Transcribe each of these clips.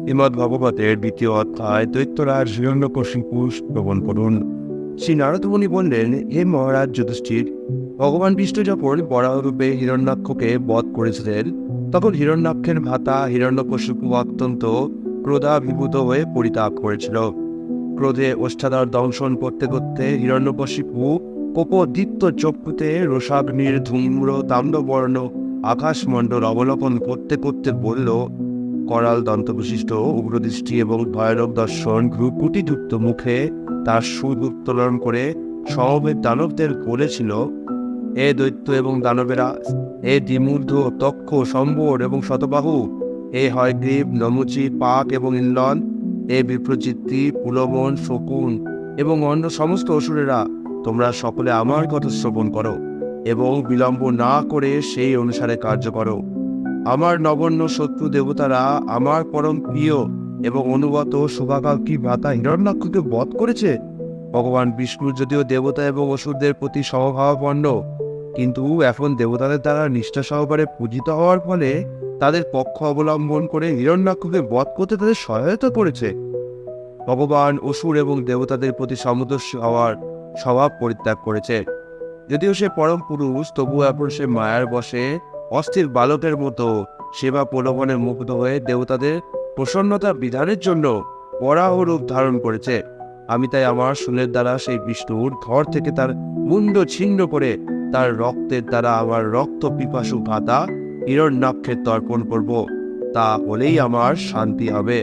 শ্রীমদ্ ভগবতের দ্বিতীয় অধ্যায় দৈত্যরাজ হিরণ্যকশিপু শ্রবণ করুন। শ্রী নারদ মুনি বললেন, হে মহারাজ যুধিষ্ঠির, ভগবান বিষ্ণু যখন বরাহরূপে হিরণ্যাক্ষকে বধ করেছিলেন, তখন হিরণ্যাক্ষের ভ্রাতা হিরণ্যকশিপু অত্যন্ত ক্রোধাভিভূত হয়ে পরিতাপ করেছিল। ক্রোধে ওষ্ঠাধর দংশন করতে করতে হিরণ্যকশিপু কোপদীপ্ত চক্ষুতে রোষাগ্নির ধূম্র তাম্রবর্ণ আকাশমণ্ডল অবলোকন করতে করতে বলল, করাল দন্তবিশিষ্ট উগ্রদৃষ্টি এবং ভয়ানক দর্শন ভ্রুকুটিযুক্ত মুখে তার সুর উত্তোলন করে সমবেত দানবদের বলেছিল, এ দৈত্য এবং দানবেরা, এ দ্বিমূর্ধ তক্ষ সম্বর এবং শতবাহু, এ হয়গ্রীব নমুচি পাক এবং ইন্দ্রন, এ বিপ্রচিত্তি পুলবন শকুন এবং অন্য সমস্ত অসুরেরা, তোমরা সকলে আমার কথা শ্রবণ করো এবং বিলম্ব না করে সেই অনুসারে কার্য করো। আমার নগণ্য শত্রু দেবতারা আমার পরম প্রিয় এবং অনুগত শুভাকাঙ্ক্ষী ভ্রাতা হিরণ্যাক্ষকে বধ করেছে। ভগবান বিষ্ণু যদিও দেবতা এবং অসুরদের প্রতি সমভাবাপন্ন, কিন্তু এখন দেবতাদের দ্বারা নিষ্ঠা সহকারে পূজিত হওয়ার ফলে তাদের পক্ষ অবলম্বন করে হিরণ্যাক্ষকে বধ করতে তাদের সহায়তা করেছে। ভগবান অসুর এবং দেবতাদের প্রতি সমদর্শী হওয়ার স্বভাব পরিত্যাগ করেছে। যদিও সে পরম পুরুষ, তবুও এখন সে মায়ার বশে অস্থির বালকের মতো সেবা প্রলোভনে মুগ্ধ হয়ে দেবতাদের প্রসন্নতা বিধানের জন্য বরাহ রূপ ধারণ করেছে। আমি তাই আমার শুলের দ্বারা সেই বিষ্ণুর ধর থেকে তার মুন্ড ছিন্ন করে তার রক্তের দ্বারা আমার রক্ত পিপাসু ভ্রাতা হিরণ্যাক্ষের তর্পণ করব। তা হলেই আমার শান্তি হবে।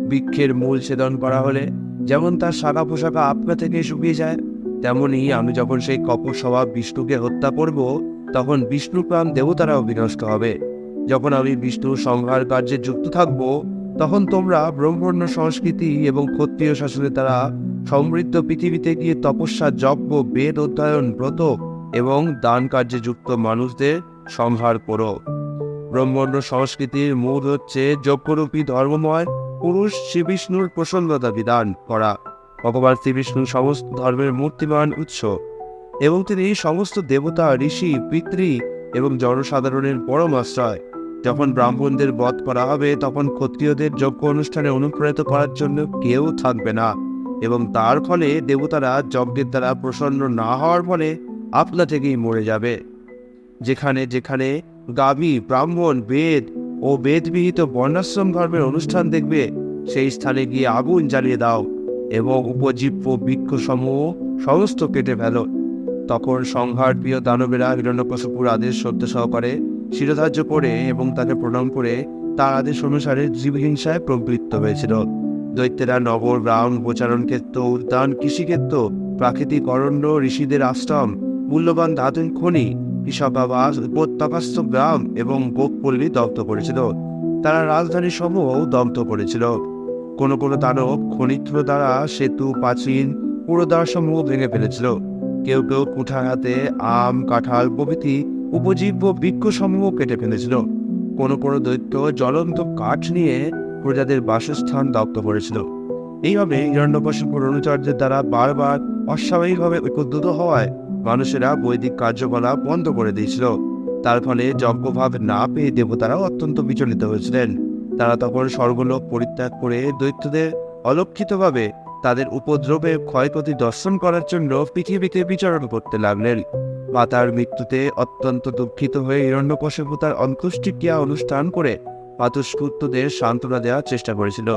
বৃক্ষের মূল ছেদন করা হলে যেমন তার শাখা পোশাখা আপনা থেকে শুকিয়ে যায়, তেমনি আমি যখন সেই কপট স্বভাব বিষ্ণুকে হত্যা করব, তখন বিষ্ণুপ্রাণ দেবতারাও বিনষ্ট হবে। যখন আমি বিষ্ণুর সংহার কার্যে যুক্ত থাকব, তখন তোমরা ব্রহ্মণ্য সংস্কৃতি এবং ক্ষত্রিয় শাসনের দ্বারা সমৃদ্ধ পৃথিবীতে গিয়ে তপস্যা, যজ্ঞ, বেদ অধ্যয়ন, ব্রত এবং দান কার্যে যুক্ত মানুষদের সংহার করো। ব্রহ্মণ্য সংস্কৃতির মূল হচ্ছে যজ্ঞরূপী ধর্মময় পুরুষ শ্রীবিষ্ণুর প্রসন্নতা বিধান করা। ভগবান শ্রীবিষ্ণু সমস্ত ধর্মের মূর্তিমান উৎস এবং তিনি সমস্ত দেবতা, ঋষি, পিতৃ এবং জনসাধারণের পরম আশ্রয়। যখন ব্রাহ্মণদের বধ করা হবে, তখন ক্ষত্রিয়দের যজ্ঞ অনুষ্ঠানে অনুপ্রাণিত করার জন্য কেউ থাকবে না এবং তার ফলে দেবতারা যজ্ঞের দ্বারা প্রসন্ন না হওয়ার ফলে আপনা থেকেই মরে যাবে। যেখানে যেখানে গাভী, ব্রাহ্মণ, বেদ ও বেদবিহিত বর্ণাশ্রম ধর্মের অনুষ্ঠান দেখবে, সেই স্থানে গিয়ে আগুন জ্বালিয়ে দাও এবং উপজীব্য বৃক্ষসমূহ সমস্ত কেটে ফেলো। তখন সংহার প্রিয় দানবেরা হিরণ্যকশিপুর আদেশ শ্রদ্ধা সহকারে শিরোধার্য করে এবং তাকে প্রণাম করে তার আদেশ অনুসারে জীবহিংসায় প্রবৃত্ত হয়েছিল। দৈত্যেরা নগর, গ্রাম, গোচারণ ক্ষেত্র, উদ্যান, কৃষিক্ষেত্র, প্রাকৃতিক অরণ্য, ঋষিদের আশ্রম, মূল্যবান ধাতুন খনি, কৃষকাবাস, উপত্যকাস্থ গ্রাম এবং গোপপল্লী দগ্ধ করেছিল। তারা রাজধানী সমূহও দগ্ধ করেছিল। কোনো কোনো দানব খনিত্র দ্বারা সেতু, প্রাচীন, পুরোদ্বার সমূহ ভেঙে ফেলেছিল। কেউ কেউ কুঠার হাতে আম, কাঁঠাল প্রভৃতি উপজীব্য বৃক্ষসমূহ কেটে ফেলেছিল। কোনো কোনো দৈত্য জ্বলন্ত কাঠ নিয়ে প্রজাদের বাসস্থান দগ্ধ করেছিল। এইভাবে হিরণ্যকশিপুর অনুচরদের দ্বারা বারবার অস্বাভাবিকভাবে উপদ্রুত হওয়ায় মানুষেরা বৈদিক কার্যকলাপ বন্ধ করে দিয়েছিল। তার ফলে যজ্ঞভাব না পেয়ে দেবতারাও অত্যন্ত বিচলিত হয়েছিলেন। তারা তখন স্বর্গলোক পরিত্যাগ করে দৈত্যদের অলক্ষিতভাবে তাদের উপদ্রবে ক্ষয়ক্ষতি দর্শন করার জন্য পৃথিবীতে বিচরণ করতে লাগলেন। মাতার মৃত্যুতে অত্যন্ত দুঃখিত হয়ে হিরণ্যকশিপু তার অন্ত্যেষ্টিক্রিয়া অনুষ্ঠান করে মাতুষ্পুত্রদের সান্ত্বনা দেওয়ার চেষ্টা করেছিল।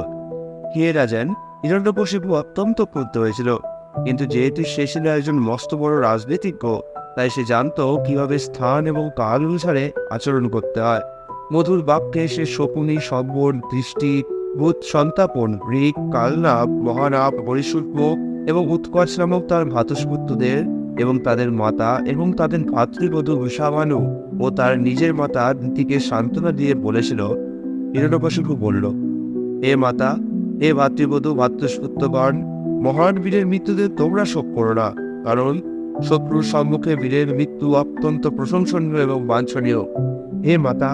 হে রাজন, হিরণ্যকশিপু অত্যন্ত ক্রুদ্ধ হয়েছিল, কিন্তু যেহেতু সে ছিল একজন মস্ত বড় রাজনীতিজ্ঞ, তাই সে জানত কিভাবে স্থান এবং কাল অনুসারে আচরণ করতে হয়। মধুর বাক্যে সে শকুনি, সম্বর, দৃষ্টি, ভূত সন্তাপন, ঋক, কালনাভ, মহানাভ, বরিশুল্ক এবং উৎকর্ষ নামক তার ভ্রাতুষ্পুত্রদের এবং তাদের মাতা এবং তাদের ভাতৃবধূ বিষাবানু ও তার নিজের মাতা দিতিকে সান্ত্বনা দিয়ে বলেছিল। হিরণ্যকশিপু বলল, হে মাতা, হে ভাতৃবধূ, ভ্রাতুষ্পুত্রগণ, মহান বীরের মৃত্যুতে তোমরা শোক করো না, কারণ শত্রুর সম্মুখে বীরের মৃত্যু অত্যন্ত প্রশংসনীয় এবং বাঞ্ছনীয়। হে মাতা,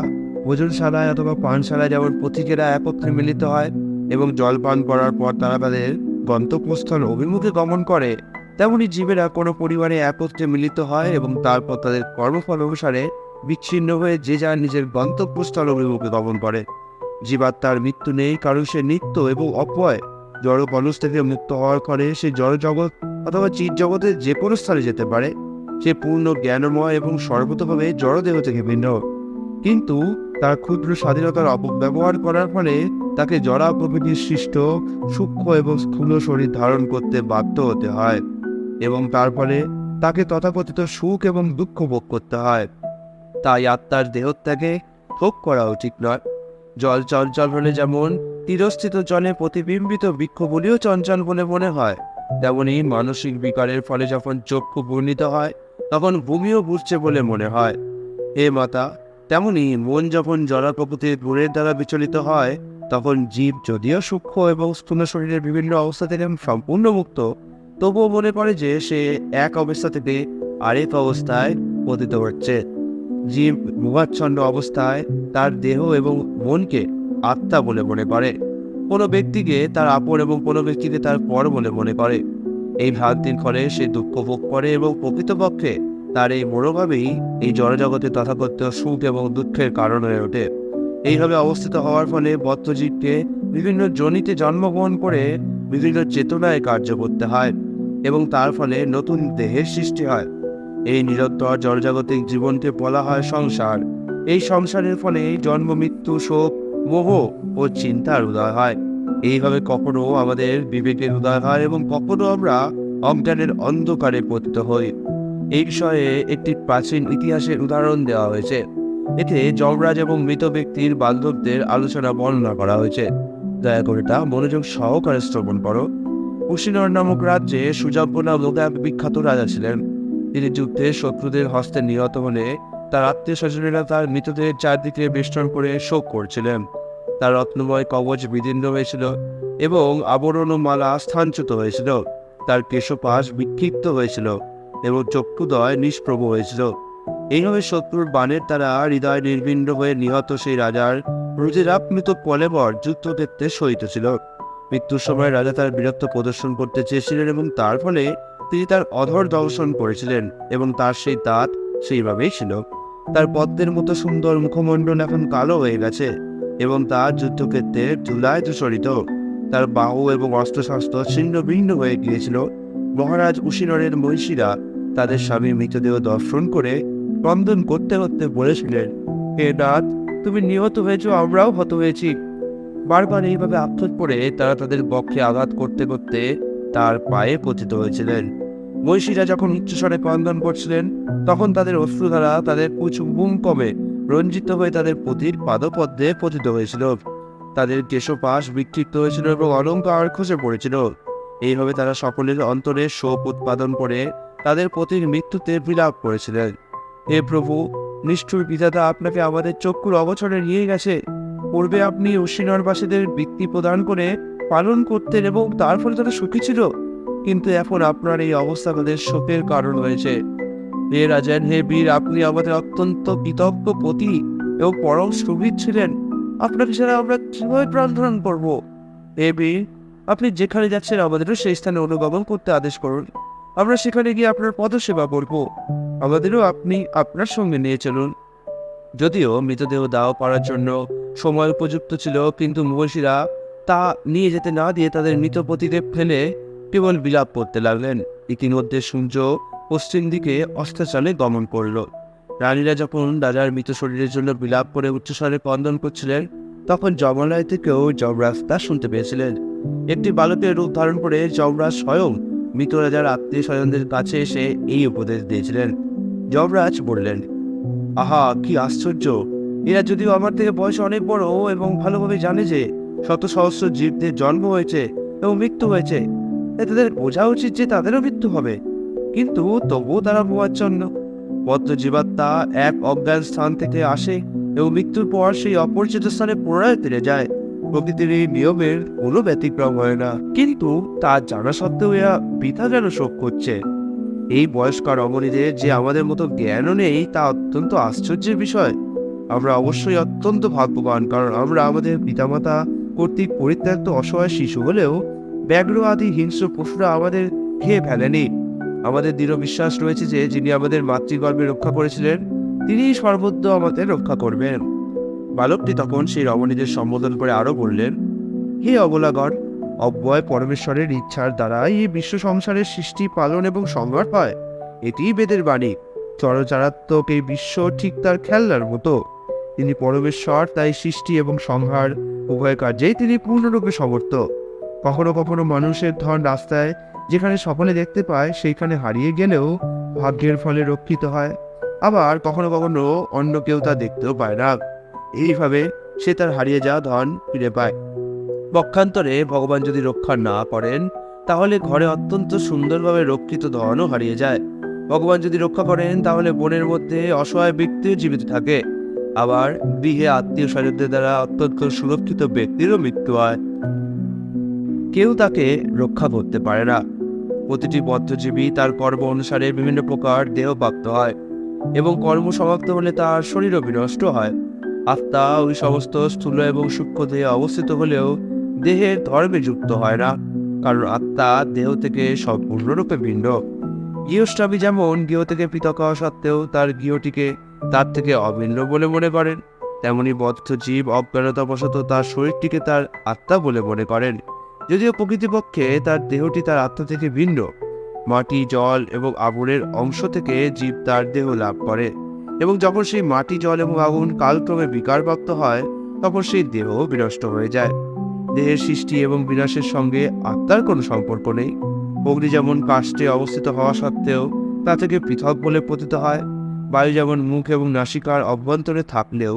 ভোজনশালায় অথবা পানশালায় যেমন পথিকেরা একত্রে মিলিত হয় এবং জলপান করার পর তারা তাদের গন্তব্যস্থল অভিমুখে গমন করে, তেমনি জীবেরা কোনো পরিবারে একত্রে মিলিত হয় এবং তারপর তাদের কর্মফল অনুসারে বিচ্ছিন্ন হয়ে যে যার নিজের গন্তব্যস্থল অভিমুখে গমন করে। জীবাত্মার মৃত্যু নেই, কারণ সে নিত্য এবং অপয়। জড় কলস থেকে মুক্ত হওয়ার পরে সে জড় জগৎ অথবা চিৎ জগতের যে কোনো স্থানে যেতে পারে। সে পূর্ণ জ্ঞানময় এবং সর্বতভাবে জড়দেহ থেকে ভিন্ন, কিন্তু তার ক্ষুদ্র স্বাধীনতার অপব্যবহার করার ফলে তাকে জড়া প্রকৃতির সৃষ্ট সূক্ষ্ম এবং স্থূল শরীর ধারণ করতে বাধ্য হতে হয়, এবং তার ফলে তাকে তথাকথিত সুখ এবং দুঃখ ভোগ করতে হয়। তাই আত্মার দেহত্যাগে ভোগ করা উচিত নয়। জল চঞ্চল হলে যেমন তীরস্থিত জলে প্রতিবিম্বিত বৃক্ষগুলিও চঞ্চল বলে মনে হয়, তেমনি মানসিক বিকারের ফলে যখন চক্ষু বর্ণিত হয় তখন ভূমিও বুঝছে বলে মনে হয়। হে মাতা, তেমনি মন যখন জড় প্রকৃতির গুণের দ্বারা বিচলিত হয় তখন জীব যদিও সূক্ষ্ম এবং স্থূল শরীরের বিভিন্ন অবস্থা থেকে সম্পূর্ণ মুক্ত, তবুও মনে করে যে সে এক অবস্থা থেকে আরেক অবস্থায় পতিত হচ্ছে। জীব মোহাচ্ছন্ন অবস্থায় তার দেহ এবং মনকে আত্মা বলে মনে করে, কোনো ব্যক্তিকে তার আপন এবং কোনো ব্যক্তিকে তার পর বলে মনে করে। এই ভ্রান্তির ফলে সে দুঃখ ভোগ করে এবং প্রকৃতপক্ষে তার এই মনোভাবেই এই জড়জগতে তথাকথিত সুখ এবং দুঃখের কারণ হয়ে ওঠে। এইভাবে অবস্থিত হওয়ার ফলে বদ্ধজীবকে বিভিন্ন যোনিতে জন্মগ্রহণ করে বিভিন্ন চেতনায় কার্য করতে হয়, এবং তার ফলে নতুন দেহের সৃষ্টি হয়। এই নিরন্তর জড়জাগতিক জীবনকে বলা হয় সংসার। এই সংসারের ফলে জন্ম, মৃত্যু, শোক, মোহ ও চিন্তার উদয় হয়। এইভাবে কখনো আমাদের বিবেকের উদয় হয় এবং কখনো আমরা অজ্ঞানের অন্ধকারে পতিত হই। এই বিষয়ে একটি প্রাচীন ইতিহাসের উদাহরণ দেওয়া হয়েছে। এতে যমরাজ এবং মৃত ব্যক্তির বান্ধবদের আলোচনা বর্ণনা করা হয়েছে। দয়া করে তা মনোযোগ সহকারে শ্রবণ করো। কুশিনর নামক রাজ্যে সুজাব্য নামক এক বিখ্যাত রাজা ছিলেন। তিনি যুদ্ধে শত্রুদের হস্তে নিহত হলে তার আত্মীয় স্বজনেরা তার মৃতদেহের চারদিকে বেষ্টন করে শোক করছিলেন। তার রত্নময় কবচ বিদীর্ণ হয়েছিল এবং আবরণ ও মালা স্থানচ্যুত হয়েছিল। তার কেশপাশ বিক্ষিপ্ত হয়েছিল এবং চক্ষুদয় নিষ্প্রভ হয়েছিল। এইভাবে শত্রুর বাণের দ্বারা হৃদয় নির্বিণ্ড হয়ে নিহত সেই রাজার রুধিরাপ্লুত কলেবর যুদ্ধক্ষেত্রে শহীদ ছিল। মৃত্যুর সময় রাজা তার বীরত্ব প্রদর্শন করতে চেয়েছিলেন এবং তার ফলে তিনি তার অধর দংশন করেছিলেন, এবং তার সেই দাঁত সেইভাবেই ছিল। তার পদ্মের মতো সুন্দর মুখমণ্ডল এখন কালো হয়ে গেছে এবং তার যুদ্ধক্ষেত্রে ধুলায় ধূসরিত। তার বাহু এবং অস্ত্রশস্ত্র ছিন্ন ভিন্ন হয়ে গিয়েছিল। মহারাজ উশিনরের মহিষীরা তাদের স্বামী মৃতদেহ দর্শন করে ক্রন্দন করতে করতে বলেছিলেন, হে নাথ, তুমি নিহত হয়েছ, আমরাও হত হয়েছি। বারবার এইভাবে আত্মহত করে তারা তাদের বক্ষে আঘাত করতে করতে তার পায়ে পতিত হয়েছিলেন। মহিষীরা যখন উচ্চস্বরে ক্রন্দন করছিলেন তখন তাদের অশ্রু দ্বারা তাদের কুচুম্বুম কমে রঞ্জিত হয়ে তাদের পতির পাদপদ্মে পতিত হয়েছিল। তাদের কেশপাশ বিক্ষিপ্ত হয়েছিল এবং অলঙ্কার খসে পড়েছিল। এইভাবে তারা সকলের অন্তরে শোক উৎপাদন করে তাদের পতির মৃত্যুতে বিলাপ করেছিলেন। হে প্রভু, নিষ্ঠুর বিধাতা আপনাকে আমাদের চক্ষুর অগোচরে নিয়ে গেছে। পূর্বে আপনি উশিনরবাসীদের বৃত্তি প্রদান করে পালন করতেন এবং তার ফলে তারা সুখী ছিল, কিন্তু এখন আপনার এই অবস্থা তাদের শোকের কারণ হয়েছে। হে রাজেন, হে বীর, আপনি আমাদের অত্যন্ত কৃতজ্ঞ পতি এবং পরম সুবিদ ছিলেন। আপনাকে ছাড়া আমরা কিভাবে প্রাণ ধারণ করবো? হে বীর, আপনি যেখানে যাচ্ছেন আমাদেরও সেই স্থানে অনুগমন করতে আদেশ করুন। আমরা সেখানে গিয়ে আপনার পদসেবা করব। আমাদেরও আপনি আপনার সঙ্গে নিয়ে চলুন। যদিও মৃতদেহ দাহ করার জন্য সময় উপযুক্ত ছিল, কিন্তু মহিষীরা তা নিয়ে যেতে না দিয়ে তাদের মৃত পতিদেব ফেলে কেবল বিলাপ করতে লাগলেন। ইতিমধ্যে সূর্য পশ্চিম দিকে অস্তাচলে গমন করল। রানীরা যখন রাজার মৃত শরীরের জন্য বিলাপ করে উচ্চস্বরে ক্রন্দন করছিলেন তখন যমরাজ থেকেও যমরাজ তা শুনতে পেয়েছিলেন। একটি বালকের রূপ ধারণ করে যমরাজ স্বয়ং মৃত রাজার আত্মীয় স্বজনদের কাছে এসে এই উপদেশ দিয়েছিলেন। যমরাজ বললেন, আহা, কি আশ্চর্য! এরা যদিও আমার থেকে বয়সে অনেক বড় এবং ভালোভাবে জানে যে শত সহস্র জীবদের জন্ম হয়েছে এবং মৃত্যু হয়েছে, তাদের বোঝা উচিত যে তাদেরও মৃত্যু হবে, কিন্তু তবুও তারা মোহাচ্ছন্ন। বদ্ধ জীবাত্মা এক অজ্ঞান স্থান থেকে আসে এবং মৃত্যুর পর সেই অপরিচিত স্থানে পুনরায় ফিরে যায়। প্রকৃতির এই নিয়মের কোনো ব্যতিক্রম হয় না, কিন্তু তা জানা সত্ত্বেও এরা বৃথা যেন শোক করছে। এই বয়স্ক রমণীদের যে আমাদের মতো জ্ঞানও নেই তা অত্যন্ত আশ্চর্যের বিষয়। আমরা অবশ্যই অত্যন্ত ভাগ্যবান, কারণ আমরা আমাদের পিতামাতা কর্তৃক পরিত্যক্ত অসহায় শিশু হলেও ব্যাঘ্র আদি হিংস্র পশুরা আমাদের খেয়ে ফেলেনি। আমাদের দৃঢ় বিশ্বাস রয়েছে যে যিনি আমাদের মাতৃগর্ভে রক্ষা করেছিলেন তিনিই সর্বত্র আমাদের রক্ষা করবেন। বালকটি তখন সেই রমণীদের সম্বোধন করে আরো বললেন, হে অবলাগণ, অব্যয় পরমেশ্বরের ইচ্ছার দ্বারাই এই বিশ্ব সংসারের সৃষ্টি, পালন এবং সংহার হয়। এটিই বেদের বাণী। চরচরাত্মক এই বিশ্ব ঠিক তার খেলনার মতো। তিনি পরমেশ্বর, তাই সৃষ্টি এবং সংহার উভয় কার্যেই তিনি পূর্ণরূপে সমর্থ। কখনো কখনো মানুষের ধন রাস্তায় যেখানে সকলে দেখতে পায় সেইখানে হারিয়ে গেলেও ভাগ্যের ফলে রক্ষিত হয়। আবার কখনো কখনো অন্য কেউ তা দেখতেও পায় না। এইভাবে সে তার হারিয়ে যাওয়া ধন ফিরে পায়। পক্ষান্তরে ভগবান যদি রক্ষা না করেন, তাহলে ঘরে অত্যন্ত সুন্দরভাবে রক্ষিত ধনও হারিয়ে যায়। ভগবান যদি রক্ষা করেন, তাহলে বনের মধ্যে অসহায় ব্যক্তিও জীবিত থাকে। আবার গৃহে আত্মীয় স্বজনদের দ্বারা অত্যন্ত সুরক্ষিত ব্যক্তিরও মৃত্যু হয়। কেউ তাকে রক্ষা করতে পারে না। প্রতিটি বদ্ধজীবী তার কর্ম অনুসারে বিভিন্ন প্রকার দেহ প্রাপ্ত হয় এবং কর্ম সমাপ্ত হলে তার শরীরও বিনষ্ট হয়। আত্মা ওই সমস্ত স্থূল এবং সূক্ষ্ম দেহে অবস্থিত হলেও দেহের ধর্মে যুক্ত হয় না, কারণ আত্মা দেহ থেকে সম্পূর্ণরূপে ভিন্ন। গৃহস্বামী যেমন গৃহ থেকে পৃথক হওয়া সত্ত্বেও তার গৃহটিকে তার থেকে অভিন্ন বলে মনে করেন, তেমনি বদ্ধ জীব অজ্ঞানতাবশত তার শরীরটিকে তার আত্মা বলে মনে করেন, যদিও প্রকৃতপক্ষে তার দেহটি তার আত্মা থেকে ভিন্ন। মাটি, জল এবং আগুনের অংশ থেকে জীব তার দেহ লাভ করে, এবং যখন সেই মাটি, জল এবং আগুন কালক্রমে বিকারপ্রাপ্ত হয়, তখন সেই দেহ বিনষ্ট হয়ে যায়। দেহের সৃষ্টি এবং বিনাশের সঙ্গে আত্মার কোনো সম্পর্ক নেই। অগ্নি যেমন কাষ্ঠে অবস্থিত হওয়া সত্ত্বেও তা থেকে পৃথক বলে পতিত হয়, বায়ু যেমন মুখ এবং নাসিকার অভ্যন্তরে থাকলেও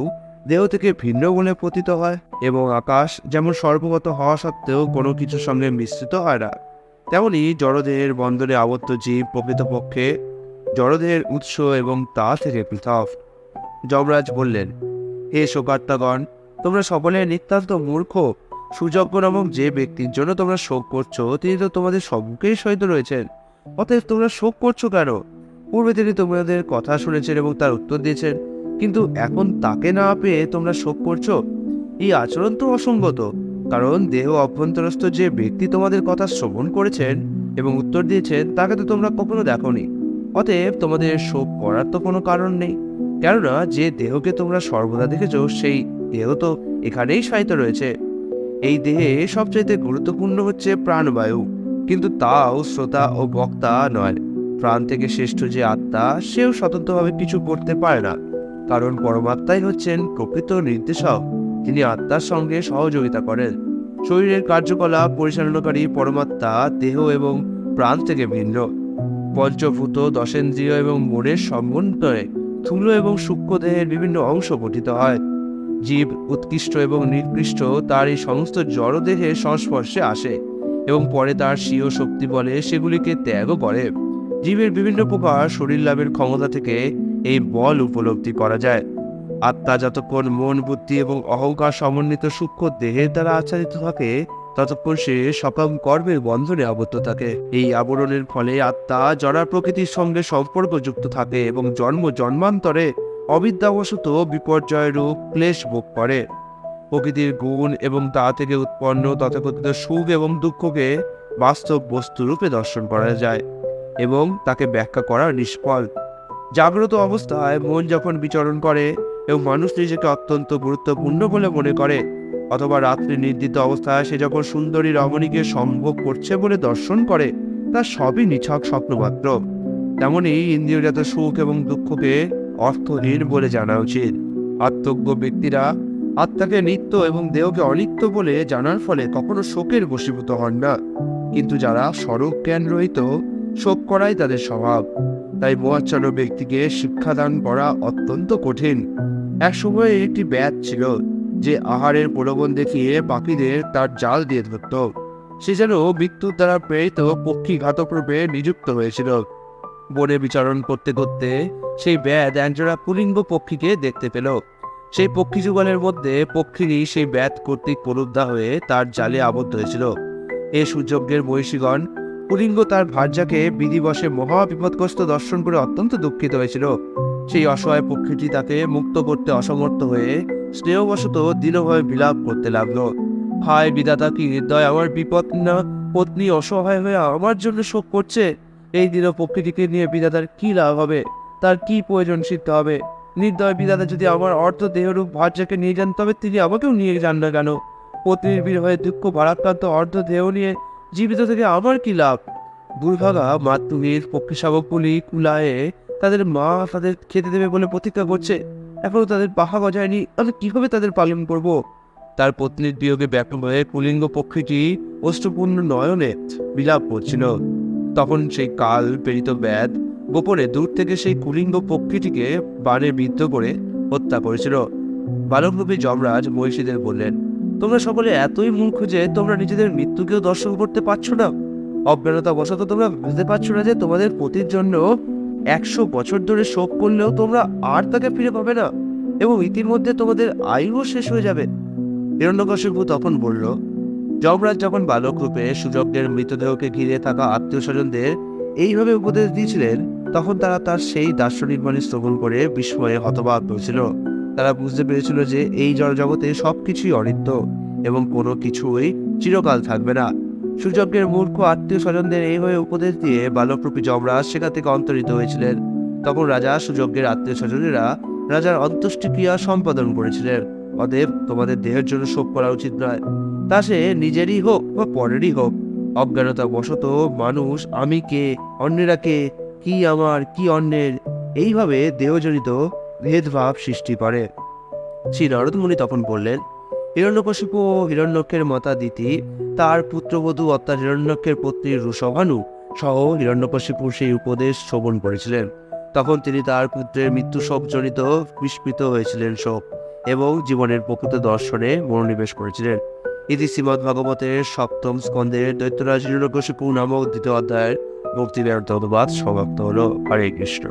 দেহ থেকে ভিন্ন বলে পতিত হয়, এবং আকাশ যেমন সর্বগত হওয়া সত্ত্বেও কোনো কিছুর সঙ্গে মিশ্রিত হয় না, তেমনি জড়দেহের বন্ধনে আবদ্ধ জীব প্রকৃতপক্ষে জড়দেহের উৎস এবং তা থেকে পৃথক। যমরাজ বললেন, হে শোকার্তাগণ, তোমরা সকলে নিতান্ত মূর্খ। সুযজ্ঞ নামক যে ব্যক্তির জন্য তোমরা শোক করছো, তিনি তো তোমাদের সম্মুখেই সহিত রয়েছেন। অতএব তোমরা শোক করছো কেন? পূর্বে তিনি তোমাদের কথা শুনেছেন এবং তার উত্তর দিয়েছেন, কিন্তু এখন তাকে না পেয়ে তোমরা শোক করছো। এই আচরণ তো অসঙ্গত, কারণ দেহ অভ্যন্তরস্থ যে ব্যক্তি তোমাদের কথা শ্রবণ করেছেন এবং উত্তর দিয়েছেন, তাকে তো তোমরা কখনো দেখোনি। অতএব তোমাদের শোক করার তো কোনো কারণ নেই, কেননা যে দেহকে তোমরা সর্বদা দেখেছ, সেই দেহ তো এখানেই শায়িত রয়েছে। এই দেহে সবচাইতে গুরুত্বপূর্ণ হচ্ছে প্রাণবায়ু, কিন্তু তাও শ্রোতা ও বক্তা নয়। প্রাণ থেকে শ্রেষ্ঠ যে আত্মা, সেও স্বতন্ত্রভাবে কিছু করতে পারে না, কারণ পরমাত্মাই হচ্ছেন প্রকৃত নির্দেশক। তিনি আত্মার সঙ্গে সহযোগিতা করেন। শরীরের কার্যকলাপ পরিচালনাকারী পরমাত্মা দেহ এবং প্রাণ থেকে ভিন্ন। পঞ্চভূত, দশেন্দ্রিয় এবং মনের সমন্বয়ে স্থূল এবং সূক্ষ্ম দেহের বিভিন্ন অংশ গঠিত হয়। জীব উৎকৃষ্ট এবং নিকৃষ্ট তার এই সমস্ত জড়দেহের সংস্পর্শে আসে এবং পরে তার স্বীয় শক্তি বলে সেগুলিকে ত্যাগও করে। জীবের বিভিন্ন প্রকার শরীর লাভের ক্ষমতা থেকে এই বল উপলব্ধি করা যায়। আত্মা যতক্ষণ মন, বুদ্ধি এবং অহংকার সমন্বিত সূক্ষ্ম দেহের দ্বারা আচ্ছাদিত থাকে, ততক্ষণ সে সকাম কর্মের বন্ধনে আবদ্ধ থাকে। এই আবরণের ফলে আত্মা জড়া প্রকৃতির সঙ্গে সম্পর্ক যুক্ত থাকে এবং জন্ম জন্মান্তরে অবিদ্যাবশত বিপর্যয় রূপ ক্লেশ ভোগ করে। প্রকৃতির গুণ এবং তা থেকে উৎপন্ন তথাকথিত সুখ এবং দুঃখকে বাস্তব বস্তুরূপে দর্শন করা যায় এবং তাকে ব্যাখ্যা করা নিষ্ফল। জাগ্রত অবস্থায় মন যখন বিচরণ করে এবং মানুষ নিজেকে অত্যন্ত গুরুত্বপূর্ণ বলে মনে করে, অথবা রাত্রি নির্দিত অবস্থায় সে যখন সুন্দরী রমণীকে সম্ভোগ করছে বলে দর্শন করে, তা সবই নিছক স্বপ্নমাত্র। তেমনি ইন্দ্রিয়জাত সুখ এবং দুঃখকে অর্থহীন বলে জানা উচিত। আত্মজ্ঞ ব্যক্তিরা আত্মাকে নিত্য এবং দেহকে অনিত্য বলে জানার ফলে কখনো শোকের বশীভূত হন না, কিন্তু যারা স্বরূপ জ্ঞান রহিত, শোক করাই তাদের স্বভাব। তাই মোহাচ্ছন্ন ব্যক্তিকে শিক্ষাদান করা অত্যন্ত কঠিন। এক সময় একটি ব্যাত ছিল, যে আহারের প্রলোভন দেখিয়ে পাখিদের তার জাল দিয়ে ধরত। সে যেন মৃত্যুর দ্বারা প্রেরিত পক্ষী ঘাতকরূপে নিযুক্ত হয়েছিল। বনে বিচরণ করতে করতে সেই ব্যাত একজোড়া পুলিঙ্গ পক্ষীকে দেখতে পেল। সেই পক্ষী যুগলের মধ্যে পক্ষীরই সেই ব্যাত কর্তৃক প্রলুব্ধা হয়ে তার জালে আবদ্ধ হয়েছিল। এ সুযজ্ঞের মহিষীগণ, পুলিঙ্গ তার ভার্যাকে বিধিবশে মহা বিপদগ্রস্ত দর্শন করে অত্যন্ত দুঃখিত হয়েছিল। সেই অসহায় পক্ষীটি তাকে মুক্ত করতে অসমর্থ হয়ে স্নেহবশত দীনভাবে বিলাপ করতে লাগলো। হায় বিধাতা, কি হৃদয় আমার বিপন্ন পত্নী অসহায় হয়ে আমার জন্য শোক করছে। এই দীন পক্ষীটিকে নিয়ে বিধাতার কি লাভ হবে? তার কি প্রয়োজন সিদ্ধ হবে? নির্দয় বিধাতা যদি আমার অর্ধ দেহরূপ ভার্যাকে নিয়ে যান, তবে তিনি আমাকেও নিয়ে যান না কেন? পত্নীর বিরহে দুঃখ ভারাক্রান্ত অর্ধ দেহ নিয়ে জীবিত থেকে আমার কি লাভ? দুর্ভাগা মাতৃহীন পক্ষী শাবকগুলি কুলায়ে তাদের মা তাদের খেতে দেবে বলে প্রতীক্ষা করছে, এখনো তাদের পাহা গজায়নি, আমি কিভাবে তাদের পালন করব? তার পত্নীর বিয়োগে ব্যাকুল হয়ে কুলিঙ্গ পক্ষীটি অষ্টপূর্ণ নয়নে বিলাপ করছিল। তখন সেই কাল প্রেরিত ব্যাধ গোপনে দূর থেকে সেই কুলিঙ্গ পক্ষীটিকে বাণে বিদ্ধ করে হত্যা করেছিল। বালকরূপী যমরাজ মহিষীদের বললেন, তোমরা সকলে এতই মূর্খ যে তোমরা নিজেদের মৃত্যুকেও দর্শন করতে পারছো না। অজ্ঞানতা বশত তোমরা বুঝতে পারছো না যে তোমাদের পতির জন্য 100 বছর ধরে শোক করলেও তোমরা আর তাকে ফিরে পাবে না, এবং ইতিমধ্যে তোমাদের আয়ুও শেষ হয়ে যাবে। হিরণ্যকশিপু তখন বলল, যমরাজ যখন বালক রূপে সুযোগের মৃতদেহকে ঘিরে থাকা আত্মীয় স্বজনদের এইভাবে উপদেশ দিয়েছিলেন, তখন তারা তার সেই দার্শনিক বাণী শ্রবণ করে বিস্ময়ে হতবাক হয়েছিল। তারা বুঝতে পেরেছিল যে এই জড়জগতে সবকিছুই অনিত্য এবং কোনো কিছুই চিরকাল থাকবে না। সুযজ্ঞের মূর্খ আত্মীয় স্বজনদের এইভাবে উপদেশ দিয়ে বালকরূপী যমরাজ সেখান থেকে অন্তরিত হয়েছিলেন। তখন রাজা সুযজ্ঞের আত্মীয় স্বজনেরা রাজার অন্ত্যেষ্টিক্রিয়া সম্পাদন করেছিলেন। অতএব তোমাদের দেহের জন্য শোক করা উচিত নয়, তা সে নিজেরই হোক বা পরেরই হোক। অজ্ঞানতা বশত মানুষ আমি কে, অন্যেরা কে, কি আমার কি অন্যের, এইভাবে দেহজনিত ভেদভাব সৃষ্টি করে। শ্রী নারদ মুনি তখন বললেন, হিরণ্যকশিপু ও হিরণ্যকের মতাদিতি তার পুত্রবধূ অর্থাৎ হিরণ্যকের পত্নী রুষভানু সহ হিরণ্যকশিপুর সেই উপদেশ শ্রবণ করেছিলেন। তখন তিনি তার পুত্রের মৃত্যু শোকজনিত বিস্মিত হয়েছিলেন শোক এবং জীবনের প্রকৃত দর্শনে মনোনিবেশ করেছিলেন। ইতি শ্রীমদ্ ভাগবতের সপ্তম স্কন্ধের দৈত্যরাজ হিরণ্যকশিপু নামক দ্বিতীয় অধ্যায়ের ভক্তি বেদান্ত অনুবাদ সমাপ্ত হলো। হরে কৃষ্ণ।